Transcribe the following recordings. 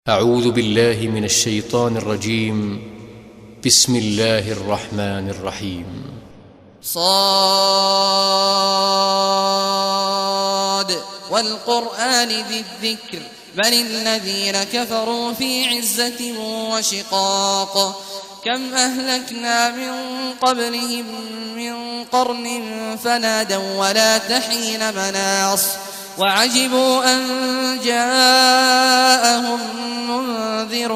أعوذ بالله من الشيطان الرجيم بسم الله الرحمن الرحيم صاد والقرآن ذي الذكر بل الذين كفروا في عزة وشقاق كم أهلكنا من قبلهم من قرن فنادوا ولا تحين مناص وعجبوا أن جاءهم منذر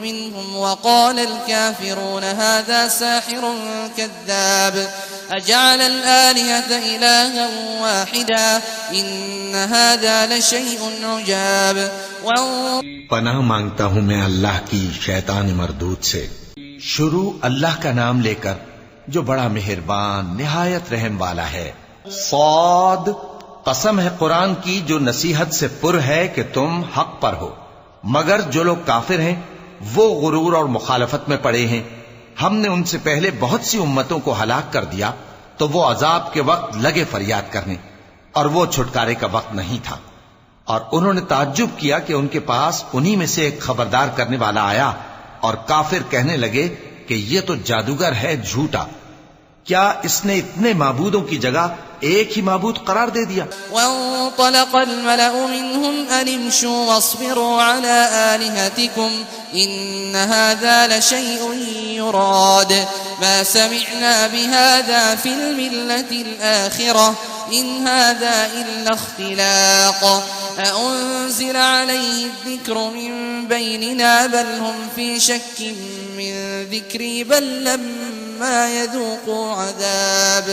منهم وقال الكافرون هذا ساحر كذاب أجعل الآلهة إلها واحدا إن هذا لشيء عجاب पनाह मांगता हूं मैं अल्लाह की शैतान मरदूद से। शुरू अल्लाह का नाम लेकर जो बड़ा मेहरबान निहायत रहम वाला है। सौद, कसम है कुरान की जो नसीहत से पुर है कि तुम हक पर हो, मगर जो लोग काफिर हैं वो गुरूर और मुखालफत में पड़े हैं। हमने उनसे पहले बहुत सी उम्मतों को हलाक कर दिया तो वो अजाब के वक्त लगे फरियाद करने और वो छुटकारे का वक्त नहीं था। और उन्होंने ताज्जुब किया कि उनके पास उन्हीं में से एक खबरदार करने वाला आया और काफिर कहने लगे कि ये तो जादूगर है झूठा। क्या इसने इतने माबूदों की जगह एक ही माबूद करार दे दिया। वंतलक़ अल-मलअु मिन्हुम अन इम्शू वस्बिरू अला आलिहतिकुम इन्न हाज़ा लशैउन युराद मा समिअना बिहाज़ा फिल मिल्लतिल आखिरह इन हाज़ा इल्ला इख्तिलाक़ अउन्ज़िल अलैहि الذिक्रु मिन बैनिना बल हुम फी शक्किन मिन ज़िक्री बल लम्मा यज़ूक़ू अज़ाब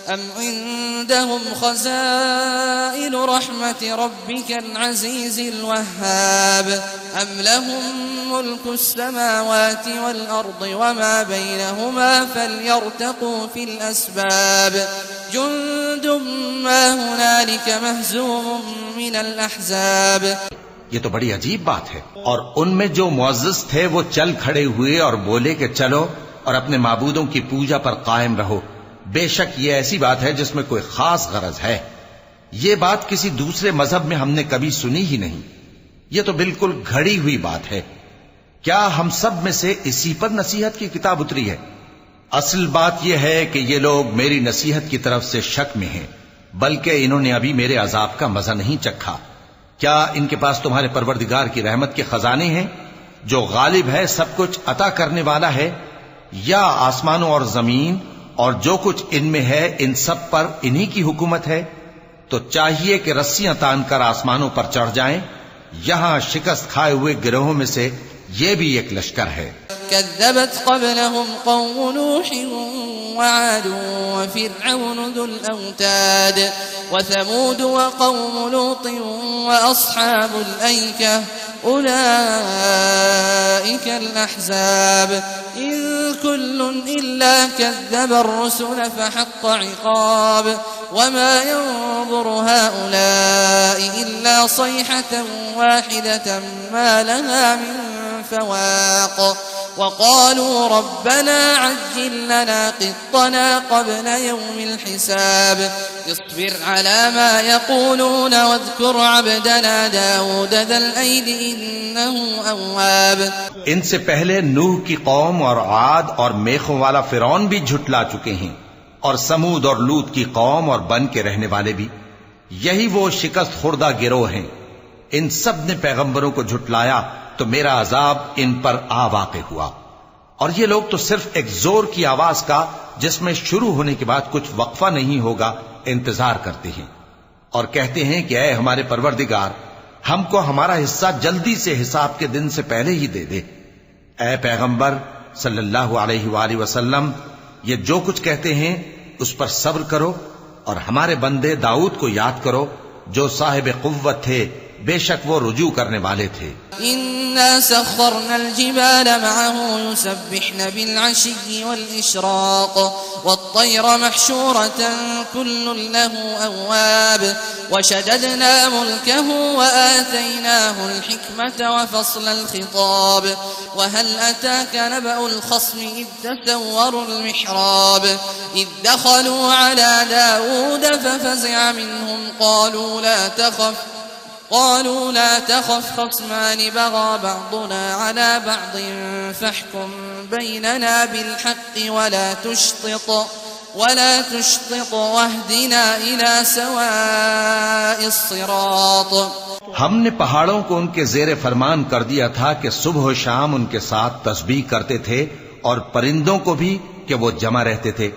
أم عندهم خزائن رحمة ربك العزيز الوهاب أم لهم ملك السماوات والأرض وما بينهما فليرتقوا في الأسباب جند ما هنالك مهزوم من الأحزاب। ये तो बड़ी अजीब बात है। और उनमें जो मुअज़्ज़ज़ थे वो चल खड़े हुए और बोले कि चलो और अपने माबूदों की पूजा पर कायम रहो। बेशक ये ऐसी बात है जिसमें कोई खास गरज है। ये बात किसी दूसरे मजहब में हमने कभी सुनी ही नहीं। ये तो बिल्कुल घड़ी हुई बात है। क्या हम सब में से इसी पर नसीहत की किताब उतरी है? असल बात यह है कि ये लोग मेरी नसीहत की तरफ से शक में हैं, बल्कि इन्होंने अभी मेरे अजाब का मजा नहीं चखा। क्या इनके पास तुम्हारे परवरदिगार की रहमत के खजाने हैं जो गालिब है, सब कुछ अता करने वाला है, या आसमानों और जमीन और जो कुछ इनमें है इन सब पर इन्हीं की हुकूमत है? तो चाहिए कि रस्सियां तानकर आसमानों पर चढ़ जाएं। यहां शिकस्त खाए हुए गिरोहों में से ये भी एक लश्कर है। कज़्ज़बत क़ब्लहुम क़ौमु नूह वआद वफ़िरऔन ज़ुल औताद वथमूद वक़ौमु लूत वअस्हाबुल ऐकह उलाइका अल-अहज़ाब इन कुल्लुन इल्ला कज़्ज़ब ar-रुसुल फ़हक़्क़ इक़ाब वमा यंज़ुरु हाउलाइ इल्ला सयहतन वाहिदतन मा लहा मिन फवाक़ وقالوا ربنا عجل لنا قطنا قبل يوم الحساب اصبر على ما يقولون واذكر عبدنا داود ذا الأيد إنه أواب। इनसे पहले नूह की कौम और आद और मेखों वाला फिरौन भी झुटला चुके हैं, और समूद और लूत की कौम और बन के रहने वाले भी। यही वो शिकस्त खुर्दा गिरोह हैं। इन सब ने पैगंबरों को झुटलाया तो मेरा अजाब इन पर आ वाक़े हुआ। और ये लोग तो सिर्फ एक जोर की आवाज का, जिसमें शुरू होने के बाद कुछ वक्फा नहीं होगा, इंतजार करते हैं और कहते हैं कि ऐ हमारे परवरदिगार, हमको हमारा हिस्सा जल्दी से हिसाब के दिन से पहले ही दे दे। ऐ पैगंबर सल्लल्लाहु अलैहि वसल्लम, ये जो कुछ कहते हैं उस पर सब्र करो और हमारे बंदे दाऊद को याद करो जो साहिब कुव्वत थे, बेशक वो रुजू करने वाले थे। इन्ना सख्खरना अल-जिबाल मअहू युसब्बिहना बिल-अश्यि वल-इशराक़ वत-तयरा महशूरतन कुल्लुन लहू अव्वाब वशददना मुल्कहू वआतैनाहु अल-हिकमत वफ़स्ल अल-खिताब वहल अताका नबअु अल-ख़स्म इज़ तसव्वरू अल-मिहराब इज़ दख़लू अला दाऊद फ़फ़ज़िअ मिन्हुम क़ालू ला तख़फ़ قالوا لا تخف خصمان بغى بعضنا على بعض فاحكم بيننا بالحق ولا تشطط واهدنا إلى سواء الصراط। हमने पहाड़ों को उनके जेर फरमान कर दिया था कि सुबह शाम उनके साथ तस्बीह करते थे, और परिंदों को भी कि वो जमा रहते थे,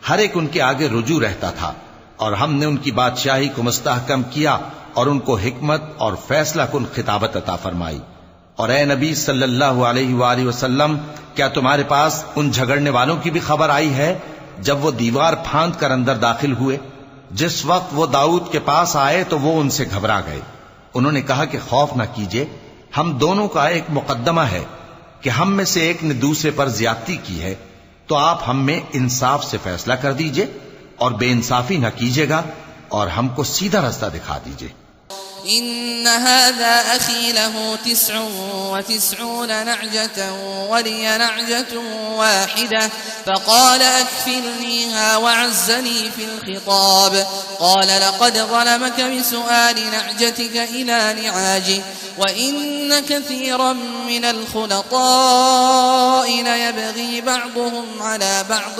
हर एक उनके आगे रुजू रहता था। और हमने उनकी बादशाही को मुस्तहकम किया और उनको हिकमत और फैसला कुन खिताबत अता फरमाई। और ए नबी सल्लल्लाहु अलैहि वसल्लम, क्या तुम्हारे पास उन झगड़ने वालों की भी खबर आई है जब वो दीवार फांद कर अंदर दाखिल हुए? जिस वक्त वो दाऊद के पास आए तो वो उनसे घबरा गए। उन्होंने कहा कि खौफ न कीजिए, हम दोनों का एक मुकद्दमा है कि हम में से एक ने दूसरे पर ज्यादती की है, तो आप हम में इंसाफ से फैसला कर दीजिए और बेइंसाफी न कीजिएगा और हमको सीधा रास्ता दिखा दीजिए। إن هذا أخي له 99 نعجة ولي نعجة واحدة فقال أكفلنيها وعزني في الخطاب قال لقد ظلمك بسؤال نعجتك إلى نعاجه وإن كثيرا من الخلطاء ليبغي بعضهم على بعض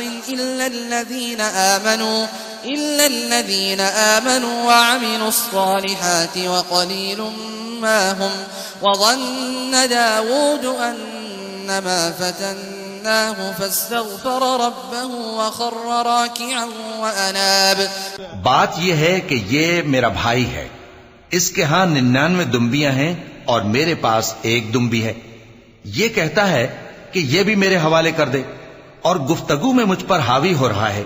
إلا الذين آمنوا وعملوا الصالحات وقليل ما هم وظن داود أنما فتناه فاستغفر ربه وخر راكعا وأناب। बात यह है कि ये मेरा भाई है, इसके हां 99 दुम्बियां हैं और मेरे पास एक दुम्बी है। ये कहता है कि ये भी मेरे हवाले कर दे, और गुफ्तगू में मुझ पर हावी हो रहा है।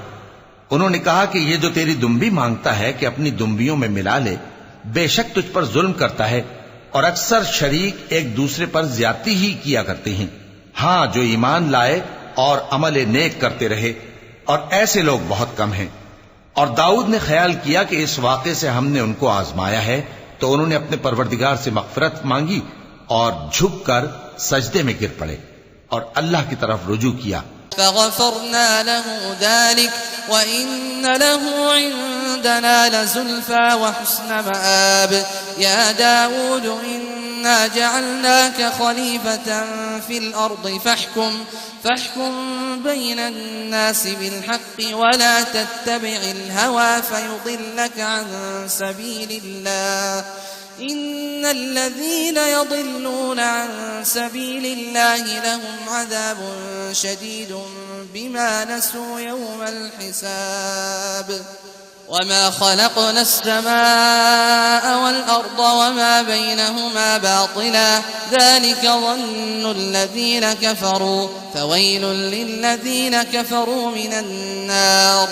उन्होंने कहा कि ये जो तेरी दुम्बी मांगता है कि अपनी दुम्बियों में मिला ले, बेशक तुझ पर जुल्म करता है, और अक्सर शरीक एक दूसरे पर ज्यादती ही किया करते हैं। हां, जो ईमान लाए और अमल नेक करते रहे, और ऐसे लोग बहुत कम हैं। और दाऊद ने ख्याल किया कि इस वाक़े से हमने उनको आजमाया है, तो उन्होंने अपने परवरदिगार से मग़फ़िरत मांगी और झुककर सजदे में गिर पड़े और अल्लाह की तरफ रुजू किया। فغفرنا له ذلك وإن له عندنا لزلفى وحسن مآب يا داود إنا جعلناك خليفة في الأرض فاحكم بين الناس بالحق ولا تتبع الهوى فيضلك عن سبيل الله إن الذين يضلون عن سبيل الله لهم عذاب شديد بما نسوا يوم الحساب وما خلقنا السماء والأرض وما بينهما باطلا ذلك ظن الذين كفروا فويل للذين كفروا من النار।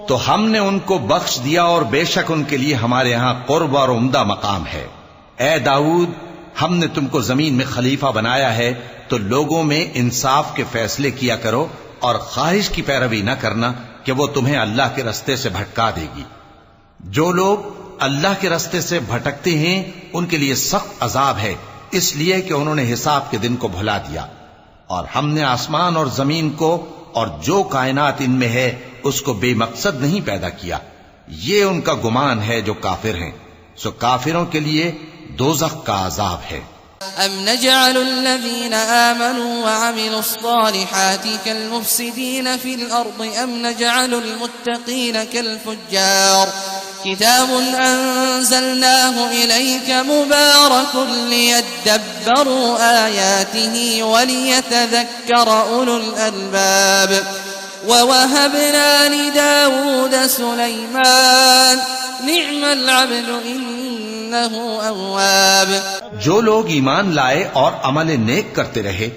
तो हमने उनको बख्श दिया और बेशक उनके लिए हमारे यहां कुर्ब और उम्दा मकाम है। ए दाऊद, हमने तुमको जमीन में खलीफा बनाया है, तो लोगों में इंसाफ के फैसले किया करो और ख्वाहिश की पैरवी न करना कि वो तुम्हें अल्लाह के रास्ते से भटका देगी। जो लोग अल्लाह के रास्ते से भटकते हैं उनके लिए सख्त अजाब है, इसलिए कि उन्होंने हिसाब के दिन को भुला दिया। और हमने आसमान और जमीन को और जो कायनात इनमें है उसको बेमकसद नहीं पैदा किया। ये उनका गुमान है जो काफिर हैं, सो काफिरों के लिए दोज़ख का अजाब है। أم نجعل الذين آمنوا وعملوا الصالحات كالمفسدين في الأرض أم نجعل المتقين كالفجار كتاب أنزلناه إليك مبارك ليدبروا آياته وليتذكر أولو الألباب ووهبنا لداود سليمان نعم العبد إنه أواب। जो लोग ईमान लाए और अमल नेक करते रहे,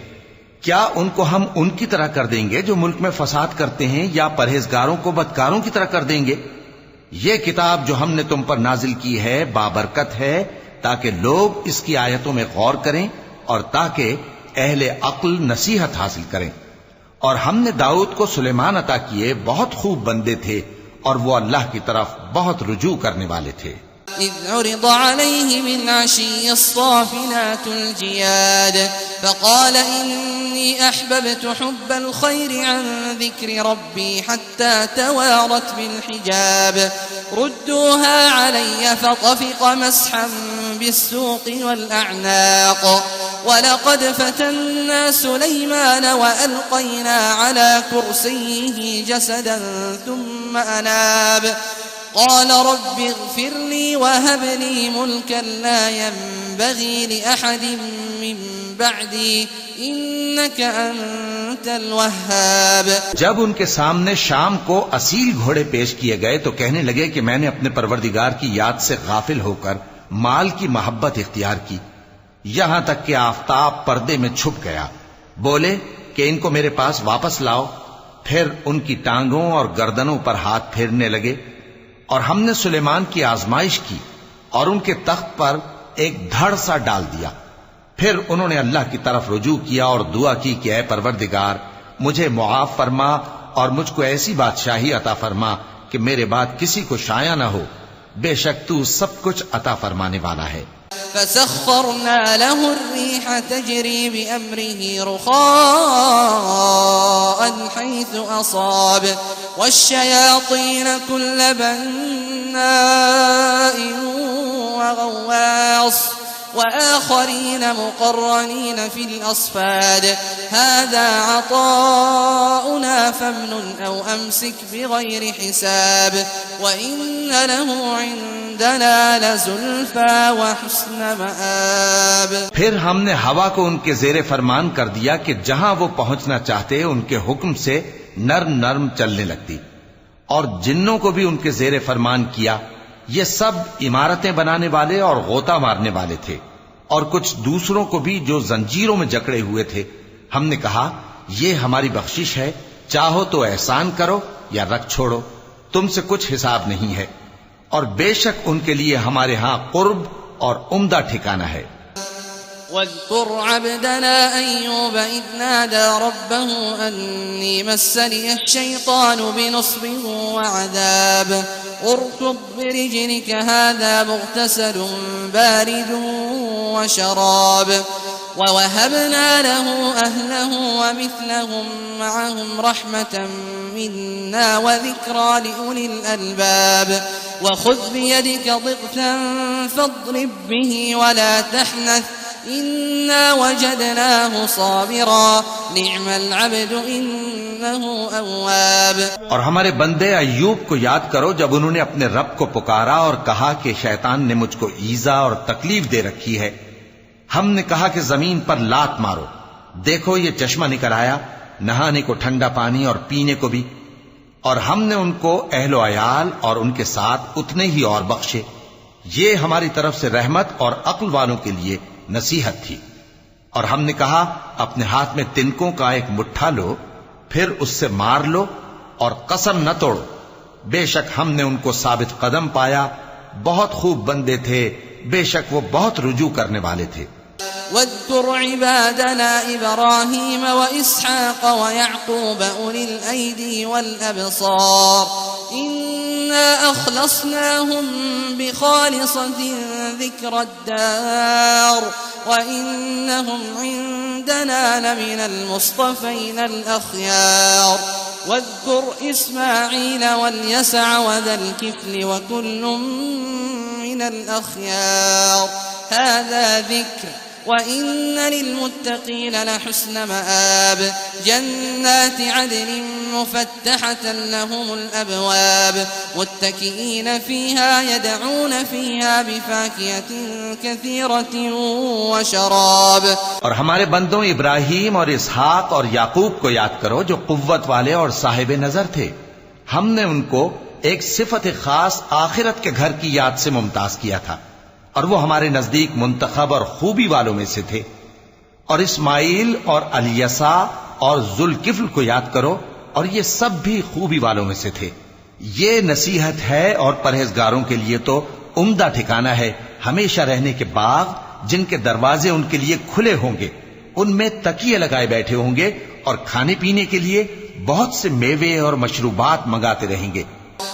क्या उनको हम उनकी तरह कर देंगे जो मुल्क में फसाद करते हैं, या परहेजगारों को बदकारों की तरह कर देंगे? ये किताब जो हमने तुम पर नाजिल की है बाबरकत है, ताकि लोग इसकी आयतों में गौर करें और ताकि अहले अक्ल नसीहत हासिल करें। और हमने दाऊद को सुलेमान अता किए, बहुत खूब बंदे थे और वो अल्लाह की तरफ बहुत रुजू करने वाले थे। إذ عرض عليه بالعشي الصافنات الجياد فقال إني أحببت حب الخير عن ذكر ربي حتى توارت بالحجاب ردوها علي فطفق مسحا بالسوق والأعناق ولقد فتنا سليمان وألقينا على كرسيه جسدا ثم أناب قال رب اغفر لي وهب لي ملكا لا ينبغي لأحد من بعدي إنك أنت الوهاب। जब उनके सामने शाम को असील घोड़े पेश किए गए तो कहने लगे कि मैंने अपने परवरदिगार की याद से गाफिल होकर माल की मोहब्बत इख्तियार की, यहां तक कि आफताब पर्दे में छुप गया। बोले कि इनको मेरे पास वापस लाओ। फिर उनकी टांगों और गर्दनों पर हाथ फेरने लगे और हमने सुलेमान की आजमाइश की और उनके तख्त पर एक धड़ सा डाल दिया। फिर उन्होंने अल्लाह की तरफ रुजू किया और दुआ की कि ऐ परवरदिगार, मुझे मुआफ फरमा और मुझको ऐसी बादशाही अता फरमा कि मेरे बाद किसी को शाया न हो। बेशक तू सब कुछ अता फरमाने वाला है। फसख्खरना लहु अर्रीह तजरी बिअम्रिही रुखाअन हैथु असाब वश्शयातीन कुल्ल बन्नाइन वगव्वास وآخرين مقرنين في الأصفاد هذا عطاؤنا فامنن أو أمسك بغير حساب وإن له عندنا لزلفى وحسن مآب। फिर हमने हवा को उनके जेरे फरमान कर दिया कि जहां वो पहुंचना चाहते उनके हुक्म से नर्म नर्म चलने लगती, और जिन्नों को भी उनके जेरे फरमान किया। ये सब इमारतें बनाने वाले और गोता मारने वाले थे, और कुछ दूसरों को भी जो जंजीरों में जकड़े हुए थे। हमने कहा ये हमारी बख्शिश है, चाहो तो एहसान करो या रख छोड़ो, तुमसे कुछ हिसाब नहीं है। और बेशक उनके लिए हमारे यहां कुर्ब और उम्दा ठिकाना है। واذكر عبدنا أيوب إذ نادى ربه أني مسني الشيطان بنصب وعذاب اركض برجلك هذا مغتسل بارد وشراب ووهبنا له أهله ومثلهم معهم رحمة منا وذكرى لأولي الألباب وخذ بيدك ضغثا فاضرب به ولا تحنث إنا وجدناه صابرا نعم العبد إنه أواب। और हमारे बंदे अय्यूब को याद करो जब उन्होंने अपने रब को पुकारा और कहा कि शैतान ने मुझको ईजा और तकलीफ दे रखी है। हमने कहा कि जमीन पर लात मारो, देखो ये चश्मा निकल आया, नहाने को ठंडा पानी और पीने को भी। और हमने उनको अहलो अयाल और उनके साथ उतने ही और बख्शे। ये हमारी तरफ से रहमत और अक्ल वालों के लिए नसीहत थी। और हमने कहा अपने हाथ में तिनकों का एक मुट्ठा लो, फिर उससे मार लो और कसम न तोड़ो, बेशक हमने उनको साबित कदम पाया। बहुत खूब बंदे थे, बेशक वो बहुत रुजू करने वाले थे। واذكر عبادنا إبراهيم وإسحاق ويعقوب أولي الأيدي والأبصار إنا أخلصناهم بخالصة ذكر الدار وإنهم عندنا لمن المصطفين الأخيار واذكر إسماعيل واليسع وذا الكفل وكل من الأخيار هذا ذكر وإن للمتقين لحسن مآب جنات عدن مفتحة لهم الأبواب متكئين فيها يدعون فيها بفاكهة كثيرة وشراب। और हमारे बंदों इब्राहिम और इसहाक और याकूब को याद करो जो कुव्वत वाले और साहिब नजर थे। हमने उनको एक सिफत खास आखिरत के घर की याद से मुमताज किया था, और वो हमारे नजदीक मुंतखब और खूबी वालों में से थे। और इस्माइल और अलियसा और जुल्किफ्ल को याद करो, और ये सब भी खूबी वालों में से थे। ये नसीहत है और परहेजगारों के लिए तो उम्दा ठिकाना है, हमेशा रहने के बाग जिनके दरवाजे उनके लिए खुले होंगे, उनमें तकिए लगाए बैठे होंगे और खाने पीने के लिए बहुत से मेवे और मशरूबात मंगाते रहेंगे।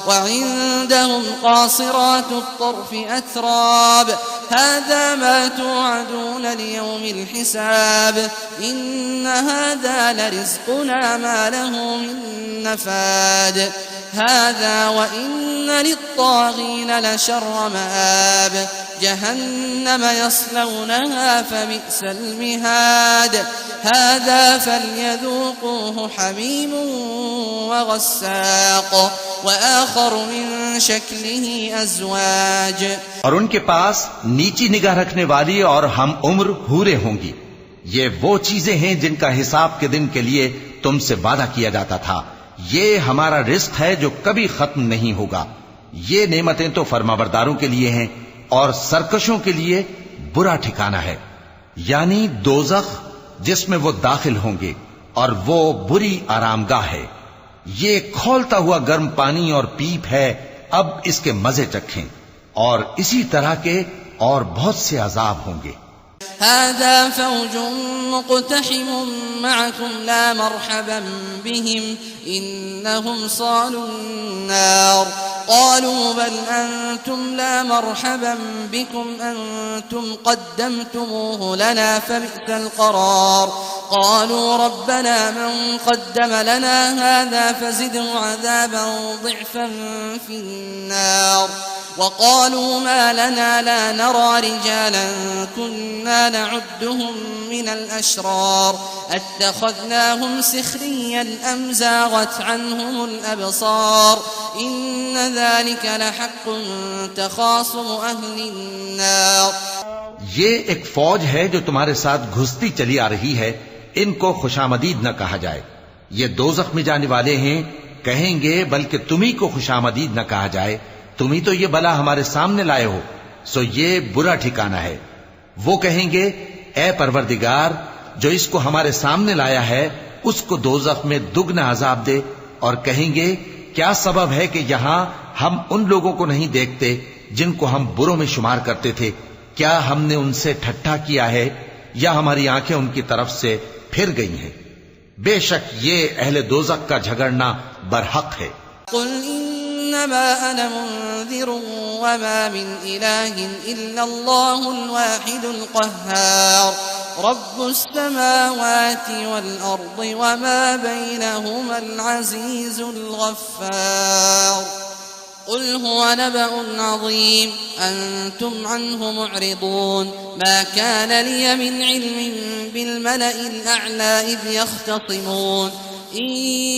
وعندهم قاصرات الطرف أتراب هذا ما توعدون ليوم الحساب إن هذا لرزقنا ما له من نفاد هذا وإن للطاغين لشر مآب جهنم يصلونها فبئس المهاد هذا فليذوقوه حميم وغساق وآخر من شكله أزواج और उनके पास नीची निगाह रखने वाली और हम उम्र हूरे होंगी। ये वो चीजें हैं जिनका हिसाब के दिन के लिए तुमसे वादा किया जाता था। ये हमारा रिस्क है जो कभी खत्म नहीं होगा। ये नेमतें तो फरमाबरदारों के लिए हैं और सरकशों के लिए बुरा ठिकाना है, यानी दोज़ख जिसमें वो दाखिल होंगे, और वो बुरी आरामगाह है। ये खौलता हुआ गर्म पानी और पीप है, अब इसके मजे चखें। और इसी तरह के और बहुत से अजाब होंगे। هذا فوج مقتحم معكم لا مرحبا بهم إنهم صالوا النار قالوا بل أنتم لا مرحبا بكم أنتم قدمتموه لنا فبئس القرار قالوا ربنا من قدم لنا هذا فزده عذابا ضعفا في النار وقالوا ما لنا لا نرى رجالا كنا نعدهم من الأشرار اتخذناهم سخريا أم زاغت عنهم الأبصار إن ذلك لحق تخاصم أهل النار। ये एक फौज है जो तुम्हारे साथ घुसती चली आ रही है, इनको खुशामदीद न कहा जाए। ये दोज़ख में जाने वाले हैं, कहेंगे बल्कि तुम्ही को खुशामदीद न कहा जाए, तुम्ही तो ये बला हमारे सामने लाए हो, सो ये बुरा ठिकाना है। वो कहेंगे ए परवरदिगार, जो इसको हमारे सामने लाया है उसको दोज़ख में दुगना अजाब दे। और कहेंगे क्या सबब है कि यहां हम उन लोगों को नहीं देखते जिनको हम बुरों में शुमार करते थे? क्या हमने उनसे ठट्ठा किया है या हमारी आंखें उनकी तरफ से फिर गई हैं? बेशक ये अहले दोज़ख का झगड़ना बरहक है। إنما أنا منذر وما من إله إلا الله الواحد القهار رب السماوات والأرض وما بينهما العزيز الغفار قل هو نبأ عظيم أنتم عنه معرضون ما كان لي من علم بالملأ الأعلى إذ يختصمون إن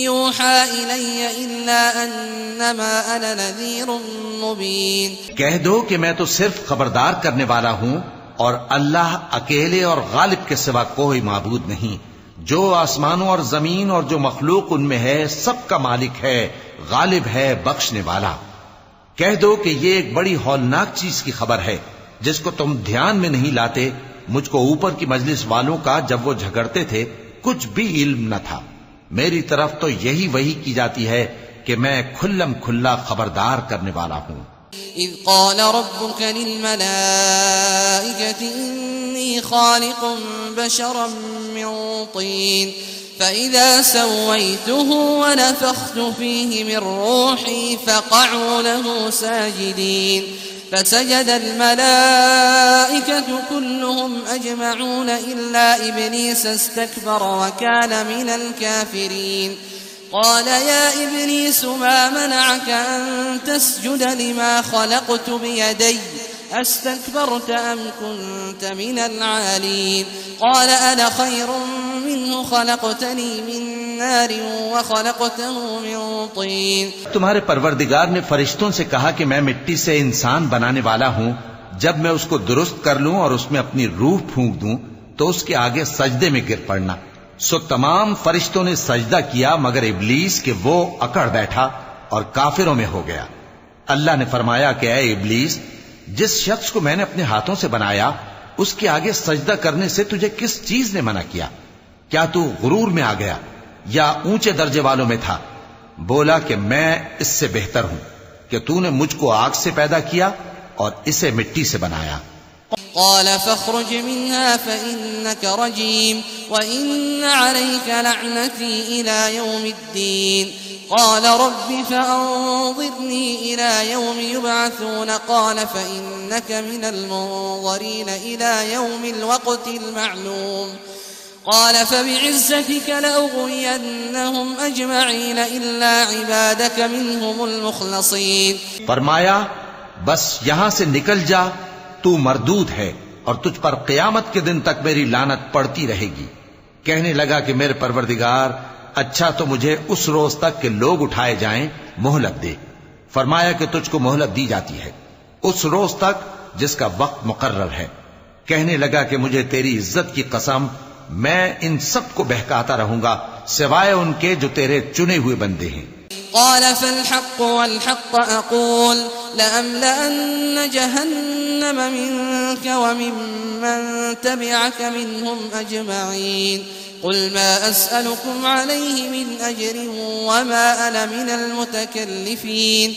يوحى إلي إلا أنما أنا نذير मुबीन। कह दो कि मैं तो सिर्फ खबरदार करने वाला हूं और अल्लाह अकेले और गालिब के सिवा कोई माबूद नहीं। जो आसमानों और जमीन और जो मखलूक उनमें है सबका मालिक है, गालिब है, बख्शने वाला। कह दो कि ये एक बड़ी हौलनाक चीज की खबर है जिसको तुम ध्यान में नहीं लाते। मुझको ऊपर की मजलिस वालों का जब वो झगड़ते थे कुछ भी इल्म न था। मेरी तरफ तो यही वही की जाती है कि मैं खुल्लम खुल्ला खबरदार करने वाला हूं। إذ قال ربك للملائكة إني خالق بشرا من طين فإذا سويته ونفخت فيه من روحي فقعوا له ساجدين فسجد الملائكة كلهم أجمعون إلا إبليس استكبر وكان من الكافرين قال يا إبليس ما منعك أن تسجد لما خلقت بيدي أستكبرت أم كنت من العالين قال أنا خير منه خلقتني من نار وخلقته من طين। तुम्हारे परवरदिगार ने फरिश्तों से कहा कि मैं मिट्टी से इंसान बनाने वाला हूं। जब मैं उसको दुरुस्त कर लूं और उसमें अपनी रूह फूंक दूं तो उसके आगे सजदे में गिर पड़ना। सो तमाम फरिश्तों ने सजदा किया मगर इब्लीस के वो अकड़ बैठा और काफिरों में हो गया। अल्लाह ने फरमाया कि ऐ इब्लीस, जिस शख्स को मैंने अपने हाथों से बनाया उसके आगे सजदा करने से तुझे किस चीज ने मना किया? क्या तू गुरूर में आ गया या ऊंचे दर्जे वालों में था? बोला कि मैं इससे बेहतर हूं कि तूने मुझको आग से पैदा किया और इसे मिट्टी से बनाया। قال فاخرج منها فإنك رجيم وإن عليك لعنتي إلى يوم الدين قال رب فأنظرني إلى يوم يبعثون قال فإنك من المنظرين إلى يوم الوقت المعلوم قال فبعزتك لأغوينهم أجمعين إلا عبادك منهم المخلصين। फरमाया बस यहां से निकल जा, तू मरदूद है और तुझ पर क़यामत के दिन तक मेरी लानत पड़ती रहेगी। कहने लगा कि मेरे परवरदिगार, अच्छा तो मुझे उस रोज तक के लोग उठाए जाएं, मोहलत दे। फरमाया कि तुझको मोहलत दी जाती है उस रोज तक जिसका वक्त मुकर्रर है। कहने लगा कि मुझे तेरी इज्जत की कसम, मैं इन सब को बहकाता रहूंगा सिवाय उनके जो तेरे चुने हुए बंदे हैं। قال فالحق والحق أقول لأملأن جهنم منك وممن تبعك منهم أجمعين قل ما أسألكم عليه من أجر وما أنا من المتكلفين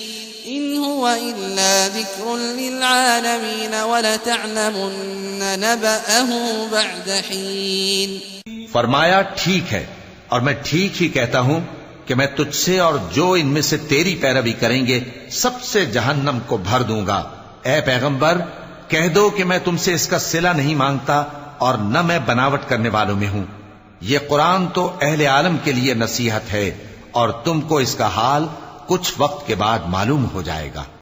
إن هو إلا ذكر للعالمين ولتعلمن نبأه بعد حين। फरमाया ठीक है, और मैं ठीक ही कहता हूं कि मैं तुझसे और जो इनमें से तेरी पैरवी करेंगे सबसे जहन्नम को भर दूंगा। ए पैगंबर, कह दो कि मैं तुमसे इसका सिला नहीं मांगता और न मैं बनावट करने वालों में हूं। ये कुरान तो अहले आलम के लिए नसीहत है और तुमको इसका हाल कुछ वक्त के बाद मालूम हो जाएगा।